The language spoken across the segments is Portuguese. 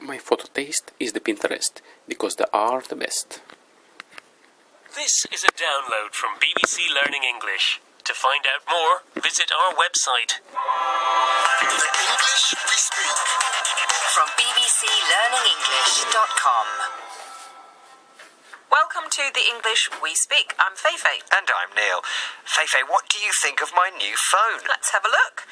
My photo taste is the Pinterest, because they are the best. This is a download from BBC Learning English. To find out more, visit our website. The English we speak. From bbclearningenglish.com. Welcome to the English we speak. I'm Feifei. And I'm Neil. Feifei, what do you think of my new phone? Let's have a look.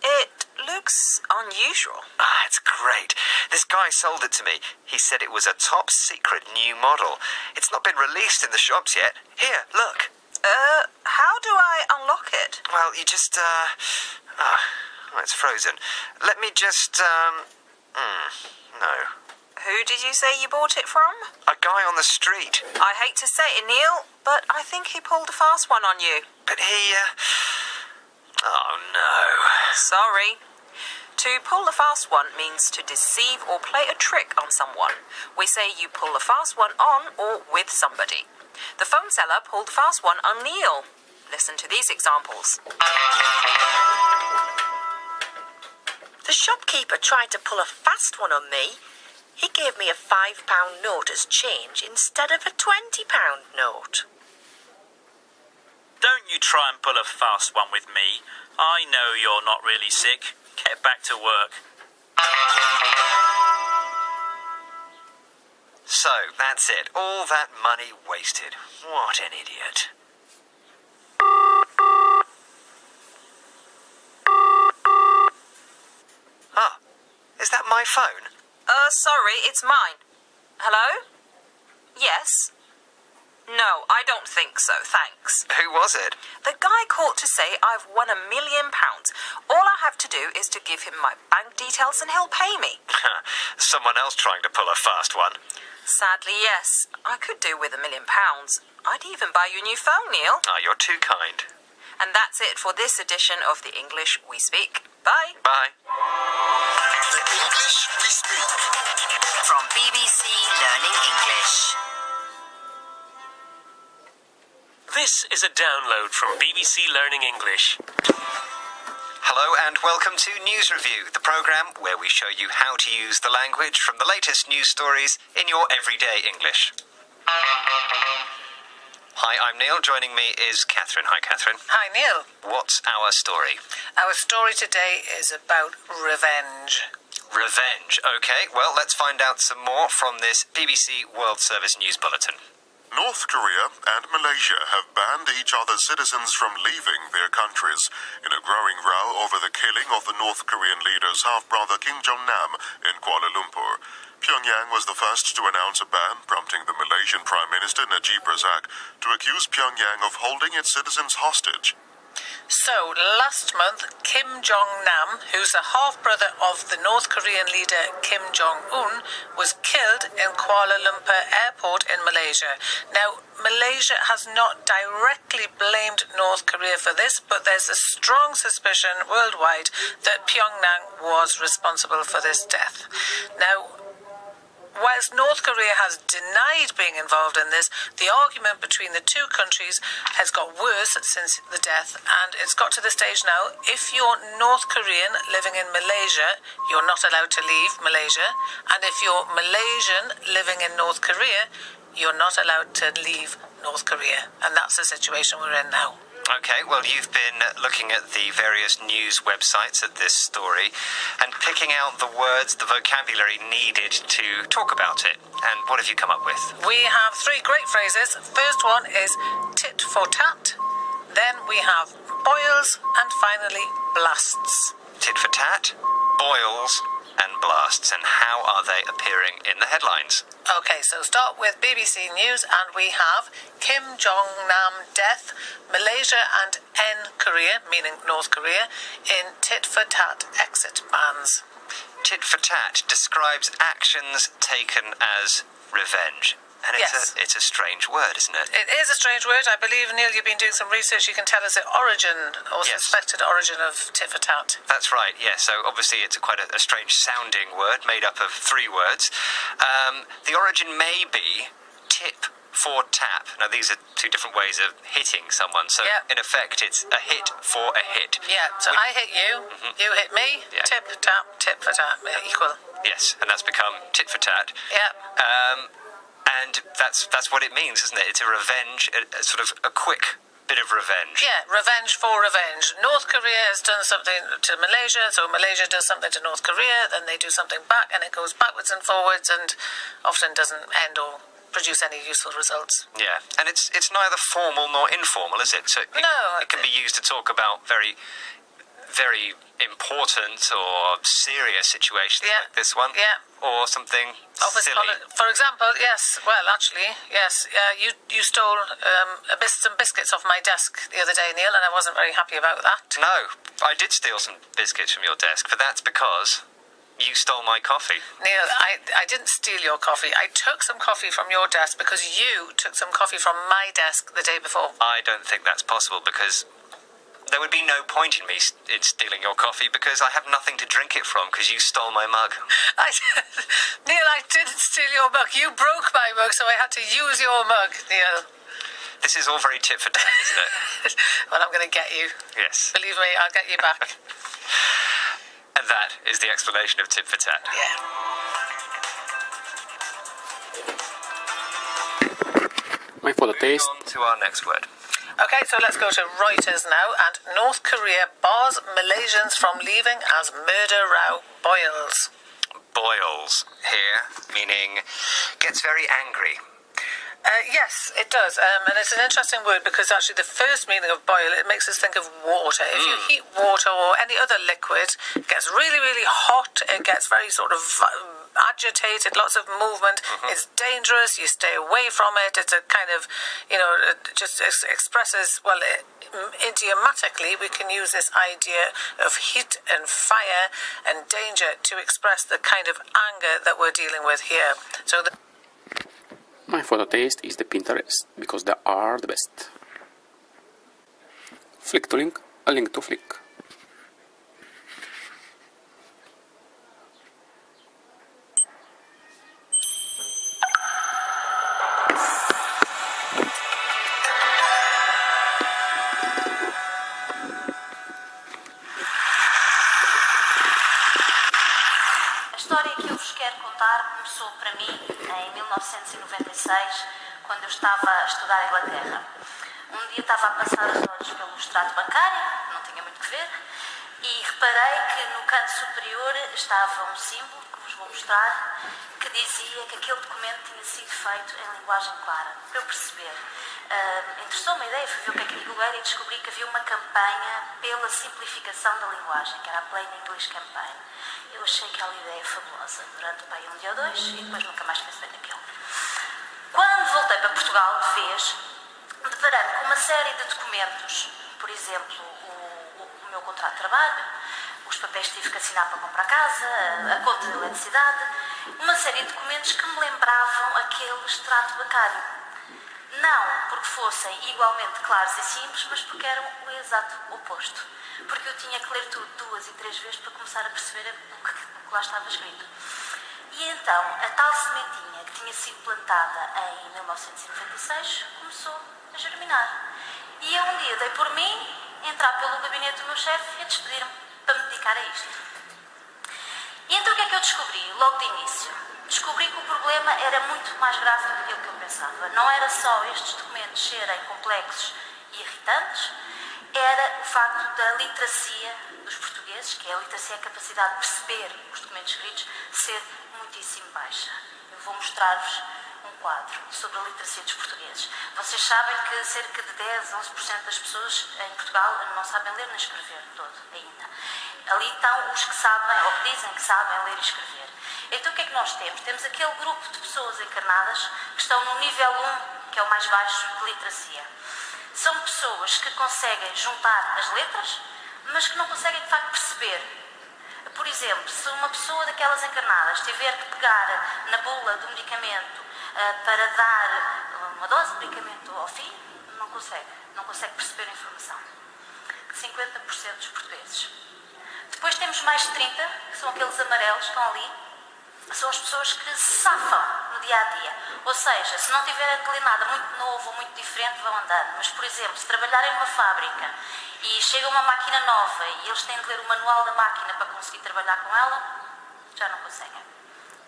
It looks unusual. It's great. This guy sold it to me. He said it was a top secret new model. It's not been released in the shops yet. Here, look. How do I unlock it? Well, you just, it's frozen. Let me just, no. Who did you say you bought it from? A guy on the street. I hate to say it, Neil, but I think he pulled a fast one on you. But he, oh no. Sorry. To pull a fast one means to deceive or play a trick on someone. We say you pull a fast one on or with somebody. The phone seller pulled a fast one on Neil. Listen to these examples. The shopkeeper tried to pull a fast one on me. He gave me a £5 note as change instead of a £20 note. Don't you try and pull a fast one with me. I know you're not really sick. Get back to work. So, that's it. All that money wasted. What an idiot. Oh, is that my phone? Sorry, it's mine. Hello? Yes? No, I don't think so, thanks. Who was it? The guy called to say I've won £1 million. All I have to do is to give him my bank details and he'll pay me. Someone else trying to pull a fast one. Sadly, yes. I could do with £1 million. I'd even buy you a new phone, Neil. You're too kind. And that's it for this edition of the English We Speak. Bye. Bye. The English we speak. From BBC Learning English. This is a download from BBC Learning English. Hello and welcome to News Review, the programme where we show you how to use the language from the latest news stories in your everyday English. Hi, I'm Neil. Joining me is Catherine. Hi, Catherine. Hi, Neil. What's our story? Our story today is about revenge. Revenge. Okay, well, let's find out some more from this BBC World Service News Bulletin. North Korea and Malaysia have banned each other's citizens from leaving their countries in a growing row over the killing of the North Korean leader's half-brother Kim Jong-nam in Kuala Lumpur. Pyongyang was the first to announce a ban, prompting the Malaysian Prime Minister Najib Razak to accuse Pyongyang of holding its citizens hostage. So, last month, Kim Jong-nam, who's the half-brother of the North Korean leader Kim Jong-un, was killed in Kuala Lumpur Airport in Malaysia. Now, Malaysia has not directly blamed North Korea for this, but there's a strong suspicion worldwide that Pyongyang was responsible for this death. Now, whilst North Korea has denied being involved in this, the argument between the two countries has got worse since the death, and it's got to the stage now, if you're North Korean living in Malaysia, you're not allowed to leave Malaysia, and if you're Malaysian living in North Korea, you're not allowed to leave North Korea, and that's the situation we're in now. Okay, well, you've been looking at the various news websites at this story and picking out the words, the vocabulary needed to talk about it. And what have you come up with? We have three great phrases. First one is tit for tat. Then we have boils, and finally blasts. Tit for tat, boils, and blasts. And how are they appearing in the headlines? Okay, so start with BBC News, and we have Kim Jong-nam death, Malaysia and N Korea, meaning North Korea, in tit-for-tat exit bans. Tit for tat describes actions taken as revenge. And it's a strange word, isn't it? It is a strange word. I believe, Neil, you've been doing some research. You can tell us the origin or suspected origin of tit for tat. That's right, yes. So obviously it's quite a strange sounding word made up of three words. The origin may be tip for tap. Now, these are two different ways of hitting someone. So, Yeah. in effect, it's a hit for a hit. Yeah, so I hit you, you hit me, Yeah. tip, tap, tit for tat, equal. Yes, and that's become tit for tat. Yeah. And that's what it means, isn't it? It's a revenge, a sort of a quick bit of revenge. Yeah, revenge for revenge. North Korea has done something to Malaysia, so Malaysia does something to North Korea, then they do something back, and it goes backwards and forwards, and often doesn't end or produce any useful results. Yeah, and it's neither formal nor informal, is it? So it can be used to talk about very, very important or serious situations like this one, or something silly. For example, yes. Well, actually, yes. You stole some biscuits off my desk the other day, Neil, and I wasn't very happy about that. No, I did steal some biscuits from your desk, but that's because you stole my coffee. Neil, I didn't steal your coffee. I took some coffee from your desk because you took some coffee from my desk the day before. I don't think that's possible because there would be no point in me in stealing your coffee because I have nothing to drink it from because you stole my mug. Neil, I didn't steal your mug. You broke my mug, so I had to use your mug, Neil. This is all very tit for tat, isn't it? Well, I'm going to get you. Yes. Believe me, I'll get you back. And that is the explanation of tit for tat. Yeah. My photo taste. On to our next word. Okay, so let's go to Reuters now. And North Korea bars Malaysians from leaving as murder row boils. Boils here, meaning gets very angry. Yes, it does. And it's an interesting word because actually the first meaning of boil, it makes us think of water. If you heat water or any other liquid, it gets really, really hot. It gets very sort of agitated, lots of movement. It's dangerous. You stay away from it. It's a kind of, it just expresses, well, idiomatically, we can use this idea of heat and fire and danger to express the kind of anger that we're dealing with here. So My photo taste is the Pinterest, because they are the best. Flick to link, a link to flick. A história que eu vos quero contar começou para mim em 1996, quando eu estava a estudar em Inglaterra. Um dia estava a passar os olhos pelo extrato bancário, não tinha muito que ver, e reparei que no canto superior estava um símbolo, que vos vou mostrar, que dizia que aquele documento tinha sido feito em linguagem clara. Para eu perceber, interessou-me a ideia, fui ver o que aquilo era e descobri que havia uma campanha pela simplificação da linguagem, que era a Plain English Campaign. Eu achei aquela ideia fabulosa durante um dia ou dois e depois nunca mais pensei naquilo. Quando voltei para Portugal de vez, deparei-me com uma série de documentos, por exemplo, o meu contrato de trabalho, os papéis que tive que assinar para comprar casa, a conta de eletricidade, uma série de documentos que me lembravam aquele extrato bancário. Não porque fossem igualmente claros e simples, mas porque eram o exato oposto. Porque eu tinha que ler tudo 2 e 3 vezes para começar a perceber o que lá estava escrito. E então, a tal sementinha que tinha sido plantada em 1996 começou a germinar. E eu um dia dei por mim a entrar pelo gabinete do meu chefe e a despedir-me para me dedicar a isto. E então o que é que eu descobri logo de início? Descobri que o problema era muito mais grave do que aquilo que eu pensava. Não era só estes documentos serem complexos e irritantes, era o facto da literacia dos portugueses, que é a literacia, a capacidade de perceber os documentos escritos, ser muitíssimo baixa. Eu vou mostrar-vos um quadro sobre a literacia dos portugueses. Vocês sabem que cerca de 10, 11% das pessoas em Portugal não sabem ler nem escrever todo ainda. Ali estão os que sabem, ou que dizem que sabem ler e escrever. Então o que é que nós temos? Temos aquele grupo de pessoas encarnadas que estão no nível 1, que é o mais baixo de literacia. São pessoas que conseguem juntar as letras, mas que não conseguem de facto perceber. Por exemplo, se uma pessoa daquelas encarnadas tiver que pegar na bula do medicamento para dar uma dose de medicamento ao filho, não consegue perceber a informação. 50% dos portugueses. Depois temos mais 30%, que são aqueles amarelos que estão ali, são as pessoas que se safam no dia a dia. Ou seja, se não tiverem ali nada muito novo ou muito diferente, vão andando. Mas, por exemplo, se trabalharem numa fábrica e chega uma máquina nova e eles têm de ler o manual da máquina para conseguir trabalhar com ela, já não conseguem.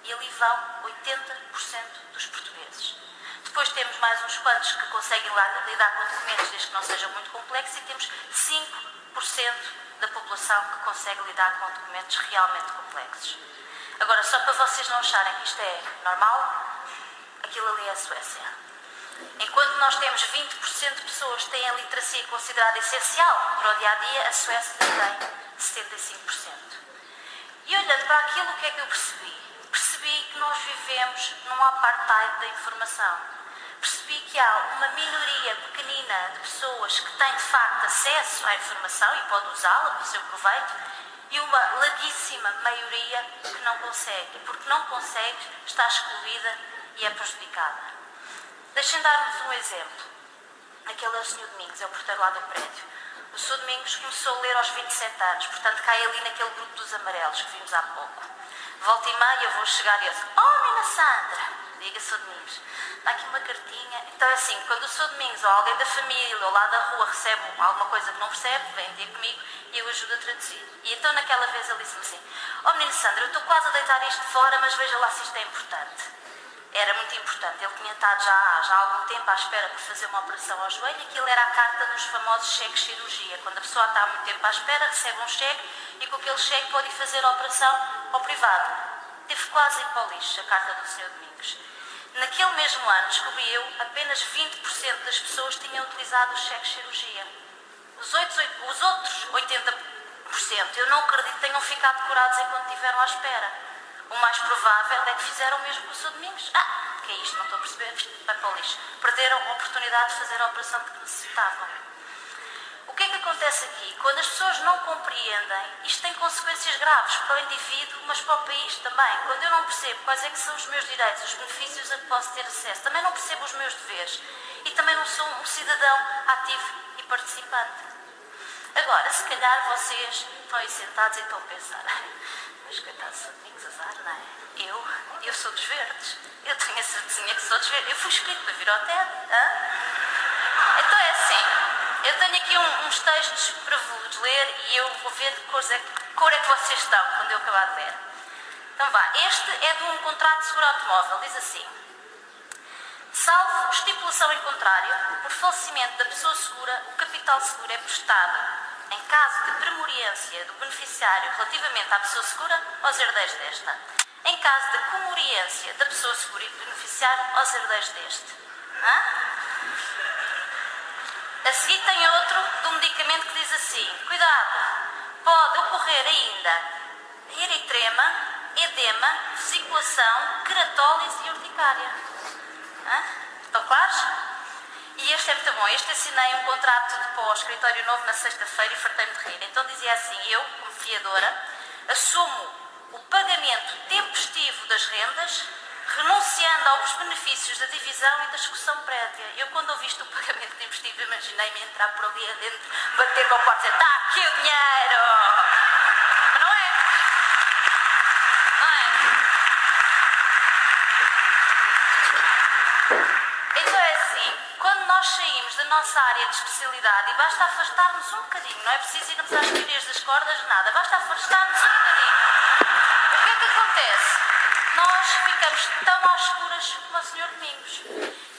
E ali vão 80% dos portugueses. Depois temos mais uns quantos que conseguem lidar com documentos desde que não sejam muito complexos e temos 5% da população que consegue lidar com documentos realmente complexos. Agora, só para vocês não acharem que isto é normal, aquilo ali é a Suécia. Enquanto nós temos 20% de pessoas que têm a literacia considerada essencial para o dia-a-dia, a Suécia tem 75%. E olhando para aquilo, o que é que eu percebi? Percebi que nós vivemos num apartheid da informação. Percebi que há uma minoria pequenina de pessoas que têm de facto acesso à informação e pode usá-la para o seu proveito e uma larguíssima maioria que não consegue. E porque não consegue, está excluída e é prejudicada. Deixem dar-vos um exemplo. Aquele é o Sr. Domingos, é o porteiro lá do prédio. O Sr. Domingos começou a ler aos 27 anos, portanto cai ali naquele grupo dos amarelos que vimos há pouco. Volta e meia eu vou chegar e eu digo: "Oh, Mina Sandra", diga Sr. Domingos, dá aqui uma cartinha. Então é assim, quando o Sr. Domingos ou alguém da família ou lá da rua recebe alguma coisa que não percebe, vem ter comigo e eu ajudo a traduzir. E então naquela vez ele disse-me assim: "Oh, menina Sandra, eu estou quase a deitar isto fora, mas veja lá se isto é importante." Era muito importante. Ele tinha estado já há algum tempo à espera de fazer uma operação ao joelho. Aquilo era a carta dos famosos cheques de cirurgia. Quando a pessoa está há muito tempo à espera, recebe um cheque e com aquele cheque pode ir fazer a operação ao privado. Teve quase ir para o lixo a carta do Sr. Domingos. Naquele mesmo ano, descobri eu, apenas 20% das pessoas tinham utilizado os cheques de cirurgia. Os outros 80%, eu não acredito que tenham ficado curados enquanto estiveram à espera. O mais provável é que fizeram o mesmo com o Sr. Domingos. Que é isto? Não estou a perceber. Vai para o lixo. Perderam a oportunidade de fazer a operação que necessitavam. O que é que acontece aqui? Quando as pessoas não compreendem, isto tem consequências graves para o indivíduo, mas para o país também. Quando eu não percebo quais é que são os meus direitos, os benefícios a que posso ter acesso, também não percebo os meus deveres e também não sou um cidadão ativo e participante. Agora, se calhar vocês estão aí sentados e estão a pensar: mas coitado, Sr. Domingos, azar, não é? Eu sou dos verdes. Eu tenho a certezinha que sou dos verdes. Eu fui escrito para vir ao TED. Então é assim, eu tenho aqui uns textos para vos ler e eu vou ver de cor é que vocês estão quando eu acabar de ler. Então vá, este é de um contrato de seguro automóvel. Diz assim: salvo estipulação em contrário, por falecimento da pessoa segura, o capital seguro é prestado em caso de premoriência do beneficiário relativamente à pessoa segura aos herdeiros desta. Em caso de comoriência da pessoa segura e do beneficiário aos herdeiros deste. A seguir tem outro do medicamento que diz assim: cuidado, pode ocorrer ainda eritrema, edema, vesiculação, queratólise e urticária. Estão claros? E este é muito bom. Este assinei um contrato para o escritório novo na sexta-feira e fartei-me de rir. Então dizia assim: eu, como fiadora, assumo o pagamento tempestivo das rendas, renunciando aos benefícios da divisão e da execução prévia. Eu, quando ouvi isto, o pagamento tempestivo, imaginei-me entrar por ali adentro, bater para o quarto e dizer: está aqui o dinheiro! Mas não é? Não é? Então é assim, quando nós saímos da nossa área de especialidade, e basta afastar-nos um bocadinho, não é preciso irmos às teorias das cordas, nada, basta afastar-nos um bocadinho. O que é que acontece? Nós ficamos tão às escuras como o Sr. Domingos.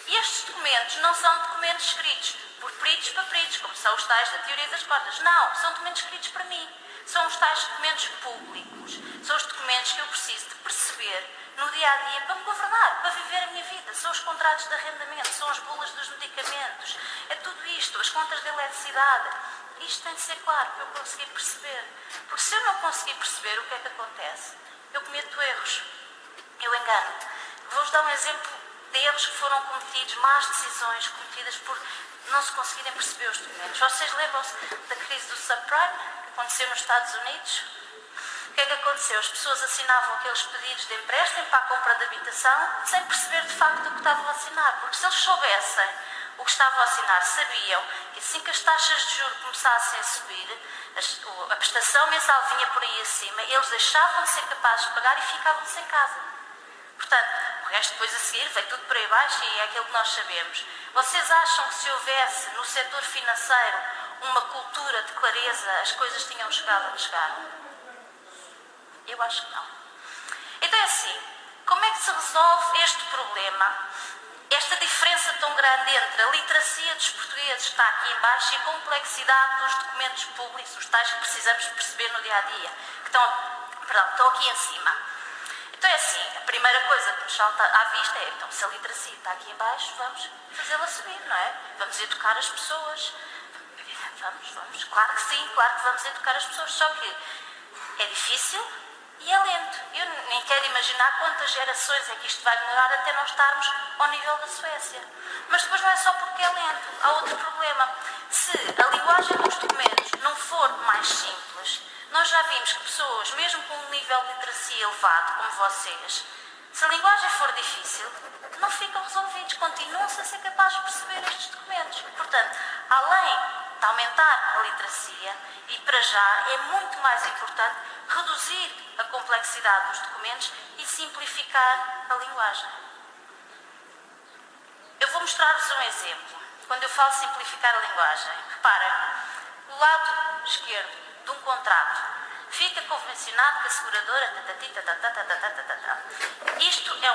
E estes documentos não são documentos escritos por peritos para peritos, como são os tais da teoria das cordas. Não, são documentos escritos para mim. São os tais documentos públicos. São os documentos que eu preciso de perceber no dia-a-dia para me governar, para viver a minha vida. São os contratos de arrendamento, são as bulas dos medicamentos. É tudo isto, as contas de eletricidade. Isto tem de ser claro para eu conseguir perceber. Porque se eu não conseguir perceber, o que é que acontece? Eu cometo erros. Eu engano. Vou-vos dar um exemplo de erros que foram cometidos, más decisões cometidas por não se conseguirem perceber os documentos. Vocês lembram-se da crise do subprime que aconteceu nos Estados Unidos? O que é que aconteceu? As pessoas assinavam aqueles pedidos de empréstimo para a compra de habitação sem perceber de facto o que estavam a assinar. Porque se eles soubessem o que estavam a assinar, sabiam que assim que as taxas de juros começassem a subir, a prestação mensal vinha por aí acima, eles deixavam de ser capazes de pagar e ficavam sem casa. Portanto, o resto depois a seguir vem tudo por aí baixo e é aquilo que nós sabemos. Vocês acham que se houvesse no setor financeiro uma cultura de clareza, as coisas tinham chegado onde chegaram? Eu acho que não. Então é assim, como é que se resolve este problema, esta diferença tão grande entre a literacia dos portugueses que está aqui em baixo e a complexidade dos documentos públicos, os tais que precisamos perceber no dia-a-dia, que estão aqui em cima? Então é assim, a primeira coisa que nos salta à vista é, então, se a literacia está aqui em baixo, vamos fazê-la subir, não é? Vamos educar as pessoas. Vamos, claro que sim, claro que vamos educar as pessoas, só que é difícil e é lento. Eu nem quero imaginar quantas gerações é que isto vai demorar até nós estarmos ao nível da Suécia. Mas depois não é só porque é lento, há outro problema. Se a linguagem dos documentos não for mais simples, nós já vimos que pessoas, mesmo com um nível de literacia elevado, como vocês, se a linguagem for difícil, não ficam resolvidos, continuam-se a ser capazes de perceber estes documentos. Portanto, além de aumentar a literacia, e para já é muito mais importante reduzir a complexidade dos documentos e simplificar a linguagem. Eu vou mostrar-vos um exemplo. Quando eu falo simplificar a linguagem, reparem, o lado esquerdo de um contrato fica convencionado que a seguradora... Isto é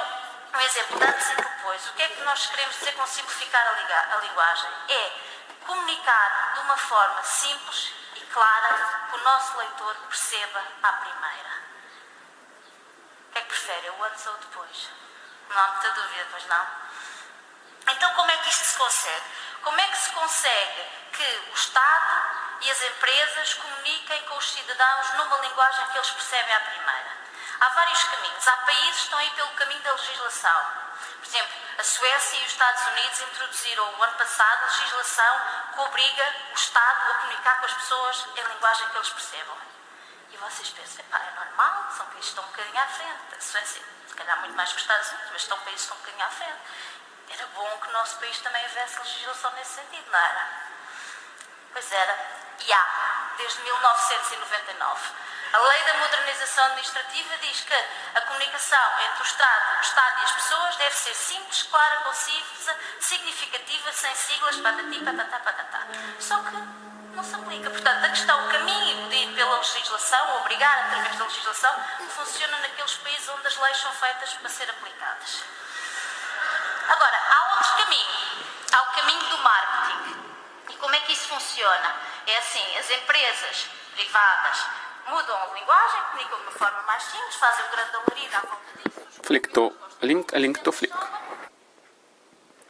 um exemplo de antes e depois. O que é que nós queremos dizer com simplificar a linguagem? É comunicar de uma forma simples e clara que o nosso leitor perceba à primeira. O que é que prefere, o antes ou o depois? Não há muita dúvida, pois não? Então como é que isto se consegue? Como é que se consegue que o Estado e as empresas comuniquem com os cidadãos numa linguagem que eles percebem à primeira? Há vários caminhos. Há países que estão aí pelo caminho da legislação. Por exemplo, a Suécia e os Estados Unidos introduziram o ano passado legislação que obriga o Estado a comunicar com as pessoas em linguagem que eles percebam. E vocês pensam, é normal, são países que estão um bocadinho à frente. A Suécia, se calhar muito mais que os Estados Unidos, mas são países que estão um bocadinho à frente. Era bom que o nosso país também houvesse legislação nesse sentido, não era? Pois era. E há, desde 1999. A Lei da Modernização Administrativa diz que a comunicação entre o Estado e as pessoas deve ser simples, clara, concisa, significativa, sem siglas, patati, patatá, patatá. Só que não se aplica. Portanto, a questão, o caminho de ir pela legislação, obrigar através da legislação, funciona naqueles países onde as leis são feitas para ser aplicadas. Agora, há outro caminho. Há o caminho do marketing. E como é que isso funciona? É assim, as empresas privadas mudam a linguagem, comunicam de uma forma mais simples, fazem um grande alarido à volta disso. Flick to link to flick.